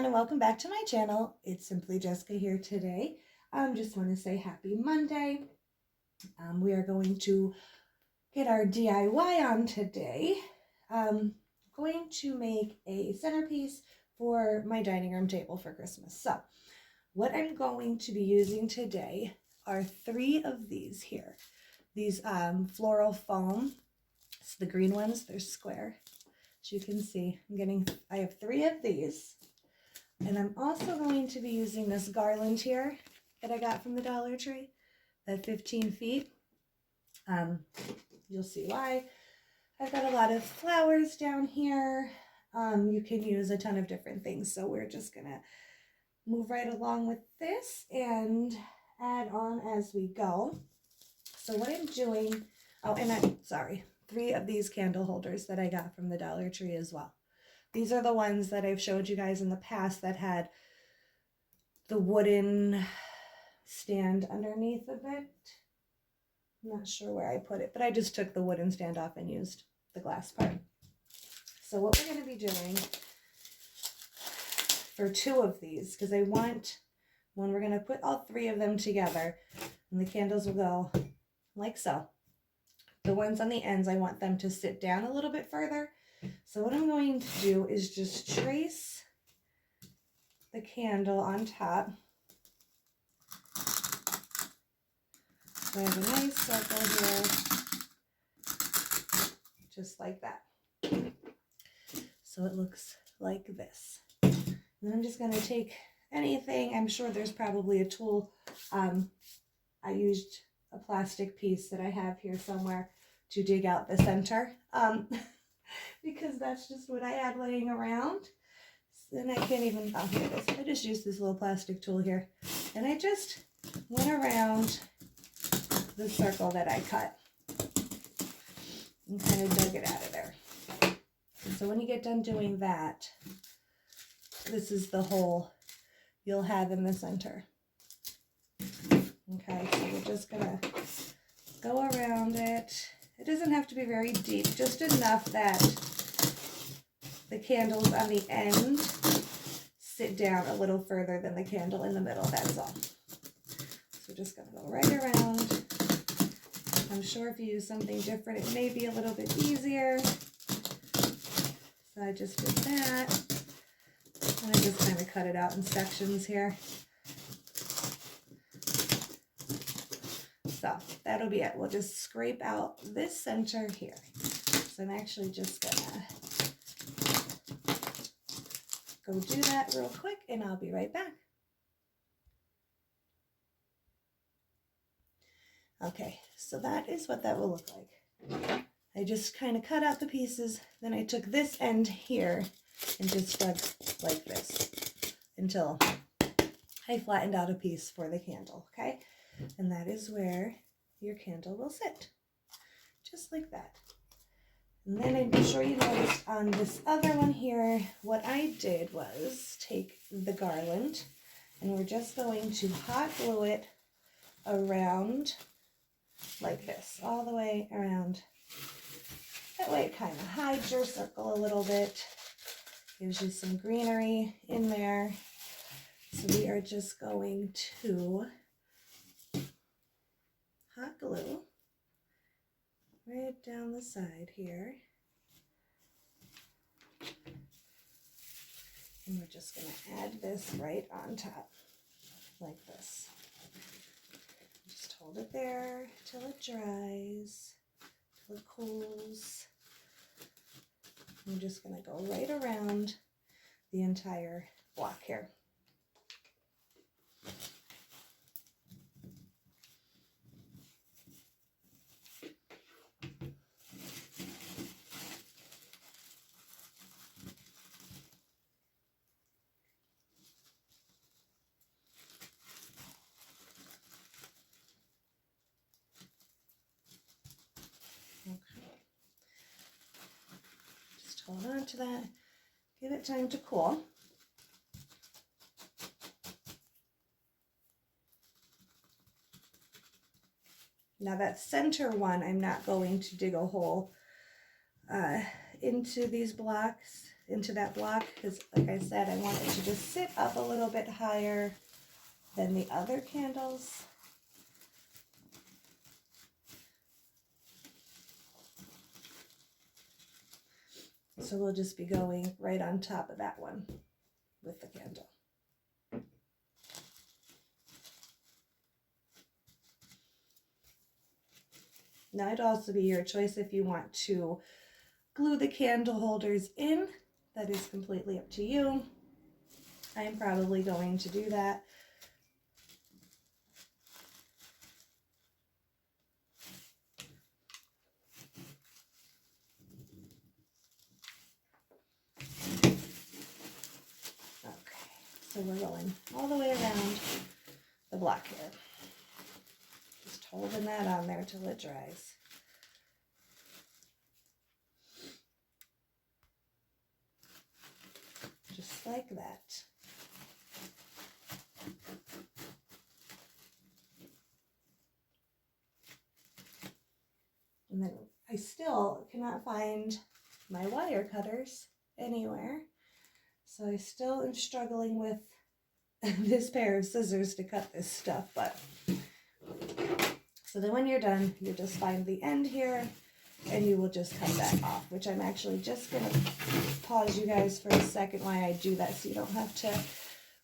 everyone, and welcome back to my channel. It's Simply Jessica here today. Just want to say happy Monday. We are going to get our DIY on today. Going to make a centerpiece for my dining room table for Christmas. So what I'm going to be using today are 3 of these here. These floral foam. It's the green ones, they're square. As you can see, I have 3 of these. And I'm also going to be using this garland here that I got from the Dollar Tree, that 15 feet. You'll see why. I've got a lot of flowers down here. You can use a ton of different things. So we're just gonna move right along with this and add on as we go. So what I'm doing, 3 of these candle holders that I got from the Dollar Tree as well. These are the ones that I've showed you guys in the past that had the wooden stand underneath of it. I'm not sure where I put it, but I just took the wooden stand off and used the glass part. So what we're going to be doing for 2 of these, because I want, when we're going to put all 3 of them together, and the candles will go like so. The ones on the ends, I want them to sit down a little bit further. So what I'm going to do is just trace the candle on top. So I have a nice circle here, just like that. So it looks like this. And then I'm just going to take anything. I'm sure there's probably a tool. I used a plastic piece that I have here somewhere to dig out the center. Because that's just what I had laying around. And I can't even, oh, here it is. I just used this little plastic tool here. And I just went around the circle that I cut and kind of dug it out of there. And so when you get done doing that, this is the hole you'll have in the center. Okay, so we're just gonna go around it. It doesn't have to be very deep, just enough that the candles on the end sit down a little further than the candle in the middle, that's all. So we're just going to go right around. I'm sure if you use something different, it may be a little bit easier. So I just did that. And I just kind of cut it out in sections here. So that'll be it. We'll just scrape out this center here. So I'm actually just gonna go do that real quick and I'll be right back. Okay, so that is what that will look like. I just kind of cut out the pieces, then I took this end here and just dug like this until I flattened out a piece for the candle, okay? And that is where your candle will sit, just like that. And then I'm sure you noticed on this other one here, what I did was take the garland and we're just going to hot glue it around like this, all the way around. That way it kind of hides your circle a little bit, gives you some greenery in there. So we are just going to hot glue right down the side here. And we're just going to add this right on top, like this. Just hold it there till it dries, till it cools. I'm just going to go right around the entire block here. Hold on to that, give it time to cool. Now that center one, I'm not going to dig a hole into these blocks. into that block because, like I said, I want it to just sit up a little bit higher than the other candles. So we'll just be going right on top of that one with the candle. Now it'd also be your choice if you want to glue the candle holders in. That is completely up to you. I am probably going to do that. Okay, so we're going all the way around the block here. Just holding that on there till it dries. Just like that. And then I still cannot find my wire cutters anywhere. So I still am struggling with this pair of scissors to cut this stuff. But so then when you're done, you just find the end here and you will just cut that off, which I'm actually just going to pause you guys for a second while I do that so you don't have to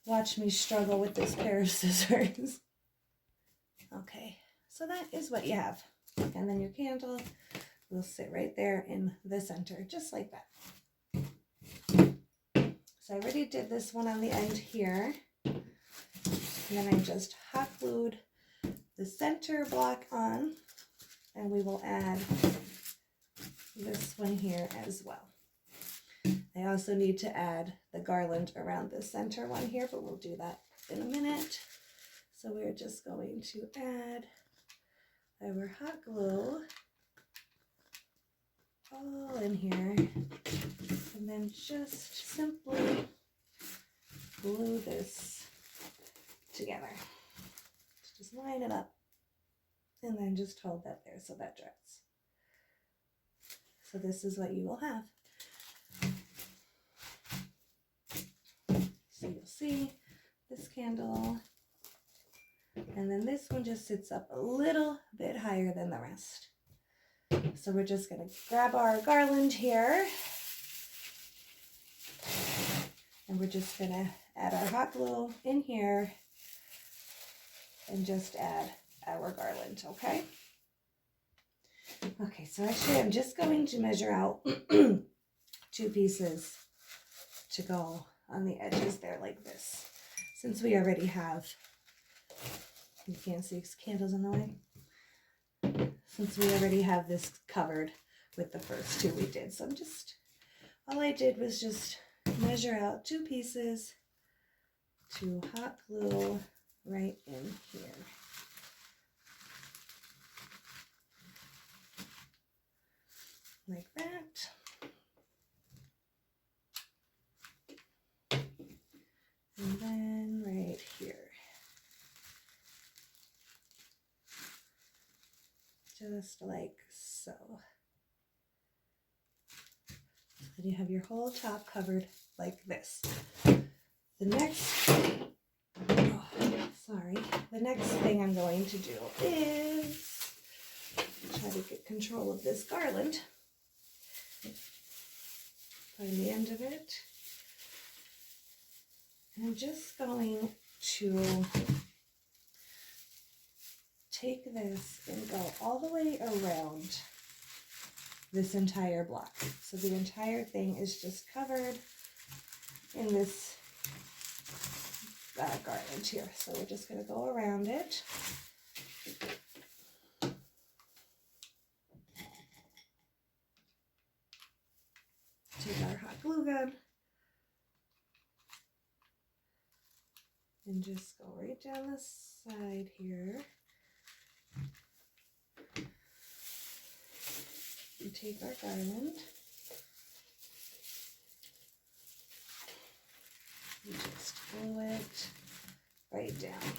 watch me struggle with this pair of scissors. Okay, so that is what you have. And then your candle will sit right there in the center, just like that. So I already did this one on the end here. And then I just hot glued the center block on, and we will add this one here as well. I also need to add the garland around the center one here, but we'll do that in a minute. So we're just going to add our hot glue all in here, and then just simply glue this together. Just line it up and then just hold that there so that dries. So this is what you will have. So you'll see this candle, and then this one just sits up a little bit higher than the rest. So we're just going to grab our garland here, and we're just going to add our hot glue in here and just add our garland, okay? Okay, so actually I'm just going to measure out 2 pieces to go on the edges there like this, since we already have, you can't see because candles in the way, since we already have this covered with the first 2 we did. So I'm just, all I did was just measure out 2 pieces to hot glue right in here. Like that. And then right here. Just like so. Then you have your whole top covered like this. The next, the next thing I'm going to do is try to get control of this garland. Find the end of it. And I'm just going to take this and go all the way around this entire block. So the entire thing is just covered in this garland here. So we're just going to go around it. Take our hot glue gun and just go right down the side here. And take our garland. And just glue it right down.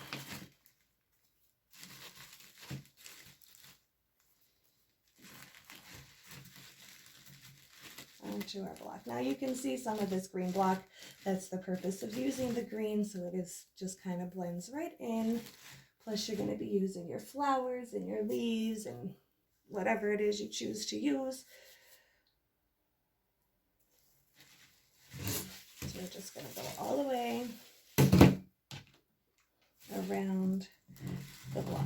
On onto our block. Now you can see some of this green block. That's the purpose of using the green, so it is just kind of blends right in. Plus you're going to be using your flowers and your leaves and whatever it is you choose to use. So we're just going to go all the way around the block.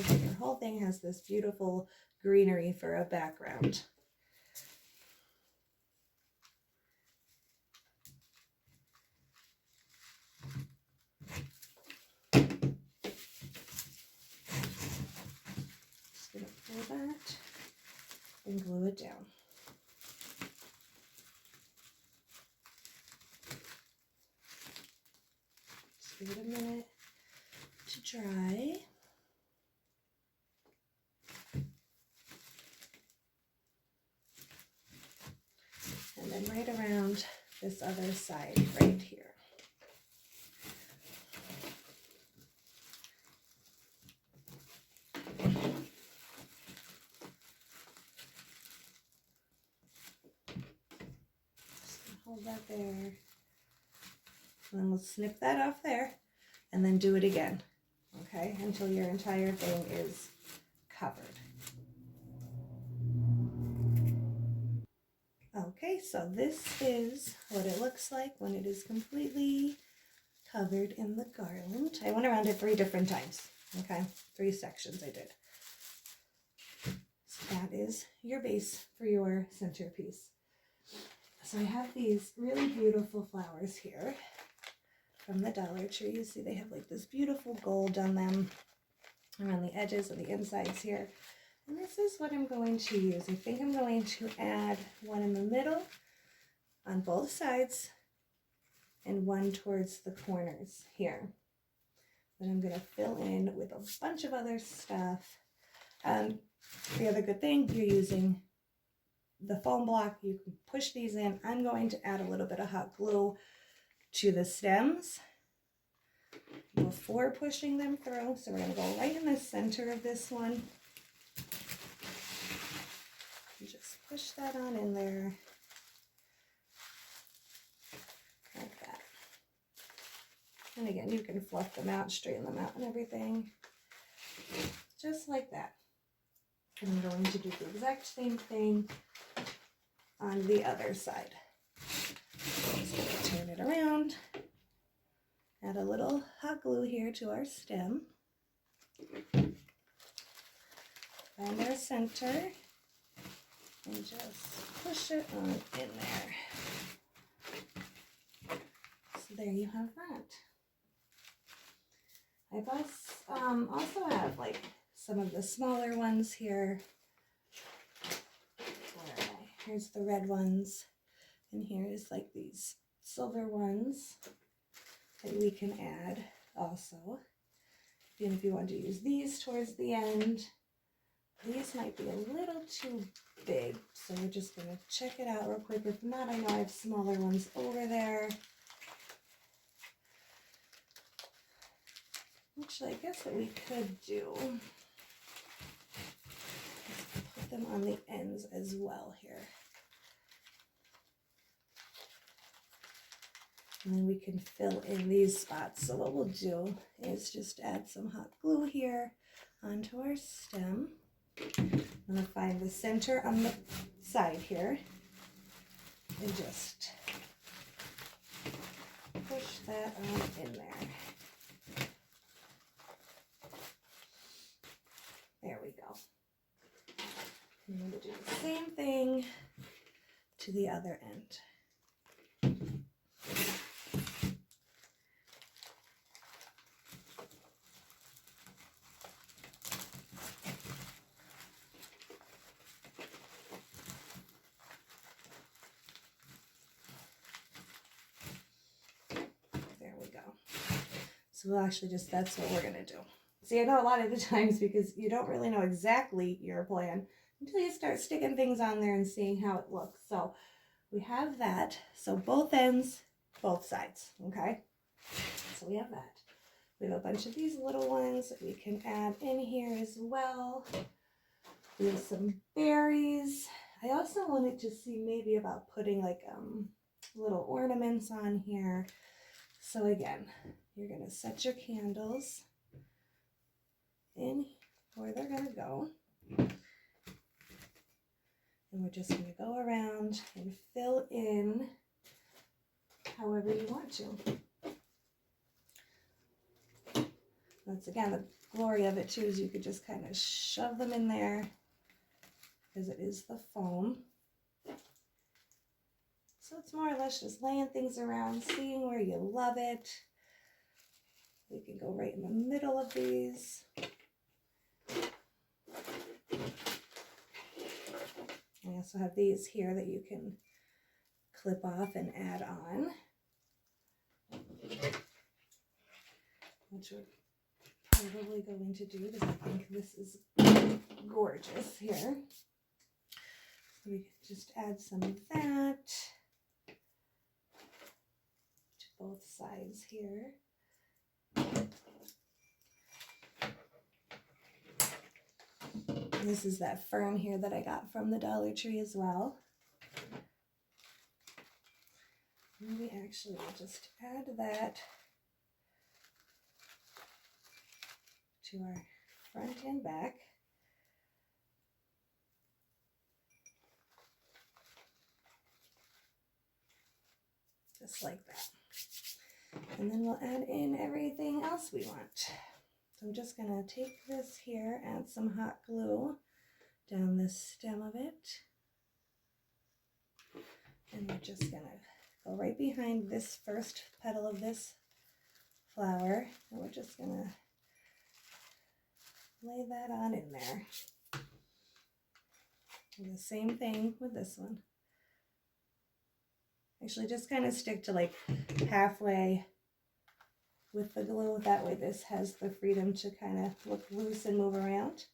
Your whole thing has this beautiful greenery for a background. Just going to pull that and glue it down. Just give it a minute to dry. And then right around this other side right here. Hold that there. And then we'll snip that off there and then do it again, okay, until your entire thing is covered. Okay, so this is what it looks like when it is completely covered in the garland. I went around it 3 different times, okay, 3 sections I did. So that is your base for your centerpiece. So I have these really beautiful flowers here from the Dollar Tree. You see they have like this beautiful gold on them around the edges and the insides here. And this is what I'm going to use. I think I'm going to add one in the middle on both sides and one towards the corners here. Then I'm going to fill in with a bunch of other stuff. The other good thing, you're using the foam block. You can push these in. I'm going to add a little bit of hot glue to the stems before pushing them through. So we're going to go right in the center of this one. Just push that on in there, like that. And again, you can fluff them out, straighten them out and everything, just like that. And I'm going to do the exact same thing on the other side. So turn it around, add a little hot glue here to our stem, find our center, and just push it on in there. So there you have that. I've also have like some of the smaller ones here. Where am I? Here's the red ones, and here's like these silver ones that we can add also. And if you want to use these towards the end, these might be a little too big, so we're just going to check it out real quick. If not, I know I have smaller ones over there. Actually, I guess what we could do is put them on the ends as well here. And then we can fill in these spots. So what we'll do is just add some hot glue here onto our stem. I'm going to find the center on the side here and just push that on in there. There we go. I'm going to do the same thing to the other end. So we'll actually just, that's what we're going to do. See, I know a lot of the times because you don't really know exactly your plan until you start sticking things on there and seeing how it looks. So we have that. So both ends, both sides, okay? So we have that. We have a bunch of these little ones that we can add in here as well. We have some berries. I also wanted to see maybe about putting like little ornaments on here. So again, you're gonna set your candles in where they're gonna go. And we're just gonna go around and fill in however you want to. That's again, the glory of it too, is you could just kind of shove them in there because it is the foam. So it's more or less just laying things around, seeing where you love it. We can go right in the middle of these. I also have these here that you can clip off and add on, which we're probably going to do because I think this is gorgeous here. So we can just add some of that to both sides here. And this is that fern here that I got from the Dollar Tree as well. And we actually will just add that to our front and back. Just like that. And then we'll add in everything else we want. So I'm just going to take this here, add some hot glue down the stem of it. And we're just going to go right behind this first petal of this flower. And we're just going to lay that on in there. And the same thing with this one. Actually, just kind of stick to like halfway with the glue. That way this has the freedom to kind of look loose and move around.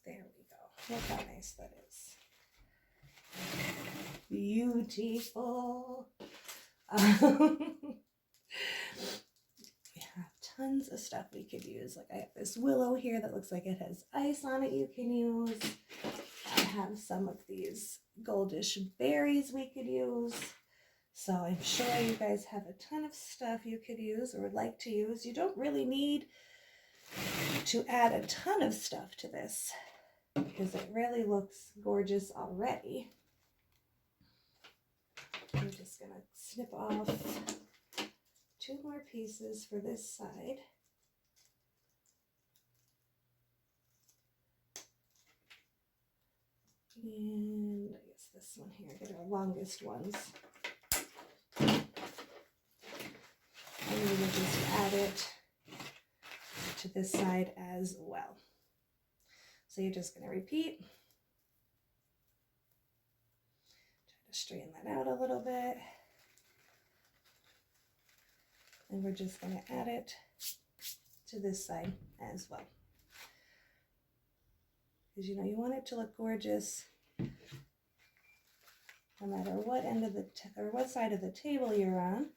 There we go. Look how nice that is. Beautiful. We have tons of stuff we could use. Like I have this willow here that looks like it has ice on it you can use. I have some of these goldish berries we could use. So I'm sure you guys have a ton of stuff you could use or would like to use. You don't really need to add a ton of stuff to this because it really looks gorgeous already. I'm just going to snip off 2 more pieces for this side. And I guess this one here, get our longest ones. And we will just add it to this side as well. So you're just going to repeat. Try to straighten that out a little bit. And we're just going to add it to this side as well. Because you know you want it to look gorgeous no matter what end of the or what side of the table you're on.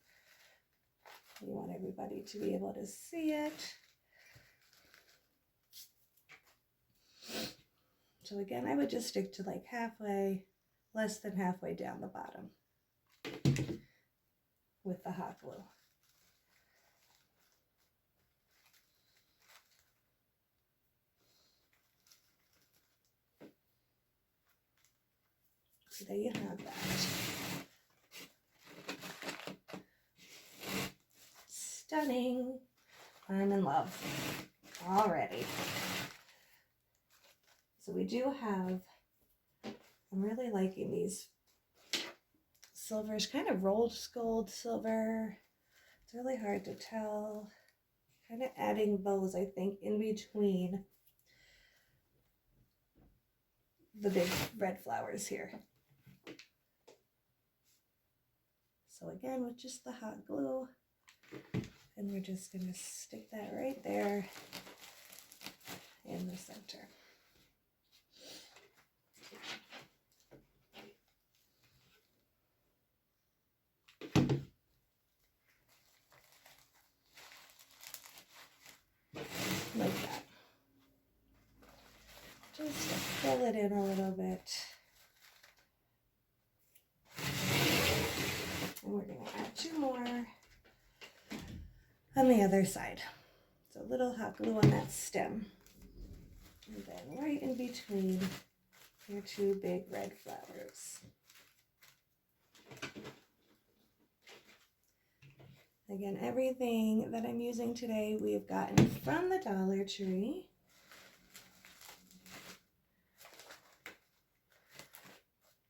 You want everybody to be able to see it. So again, I would just stick to like halfway, less than halfway down the bottom with the hot glue. So there you have that. Stunning. I'm in love already. So we do have, I'm really liking these silvers, kind of rolled gold silver. It's really hard to tell. Kind of adding those, I think, in between the big red flowers here. So again, with just the hot glue, and we're just going to stick that right there in the center. Like that. Just to fill it in a little bit. And we're going to add 2 more on the other side. So a little hot glue on that stem. And then right in between your 2 big red flowers. Again, everything that I'm using today we've gotten from the Dollar Tree.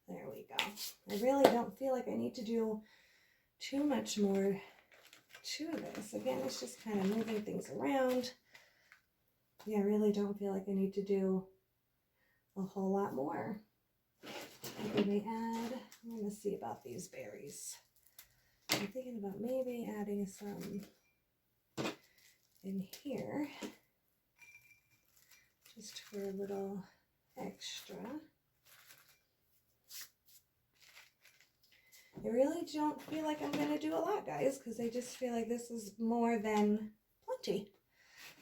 There we go. I really don't feel like I need to do too much more to this. Again, it's just kind of moving things around. Yeah, I really don't feel like I need to do a whole lot more. I'm going to add, I'm going to see about these berries. I'm thinking about maybe adding some in here, just for a little extra. I really don't feel like I'm going to do a lot, guys, because I just feel like this is more than plenty.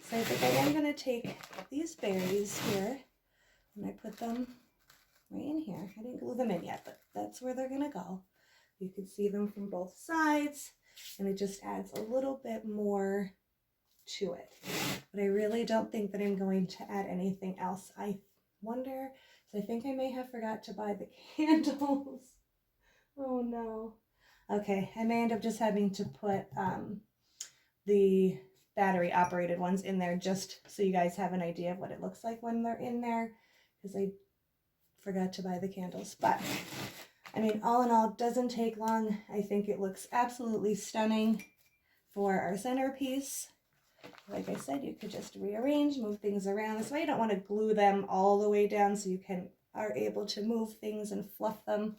So I think I am going to take these berries here, and I put them right in here. I didn't glue them in yet, but that's where they're going to go. You can see them from both sides, and it just adds a little bit more to it. But I really don't think that I'm going to add anything else. I wonder, so I think I may have forgot to buy the candles. Oh no. Okay, I may end up just having to put the battery operated ones in there just so you guys have an idea of what it looks like when they're in there, because I forgot to buy the candles. But I mean, all in all, it doesn't take long. I think it looks absolutely stunning for our centerpiece. Like I said, you could just rearrange, move things around. That's why you don't want to glue them all the way down, so you are able to move things and fluff them.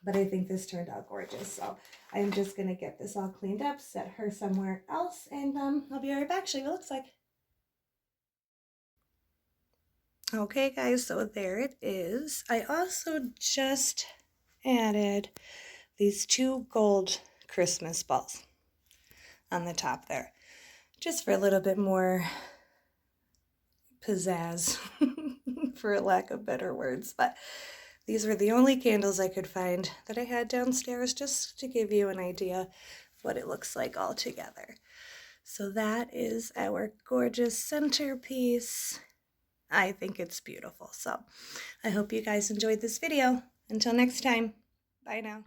But I think this turned out gorgeous. So I'm just going to get this all cleaned up, set her somewhere else, and I'll be right back, show you what it looks like. Okay guys, so there it is. I also just added these 2 gold Christmas balls on the top there, just for a little bit more pizzazz, for lack of better words. But these were the only candles I could find that I had downstairs, just to give you an idea of what it looks like all together. So that is our gorgeous centerpiece. I think it's beautiful. So I hope you guys enjoyed this video. Until next time, bye now.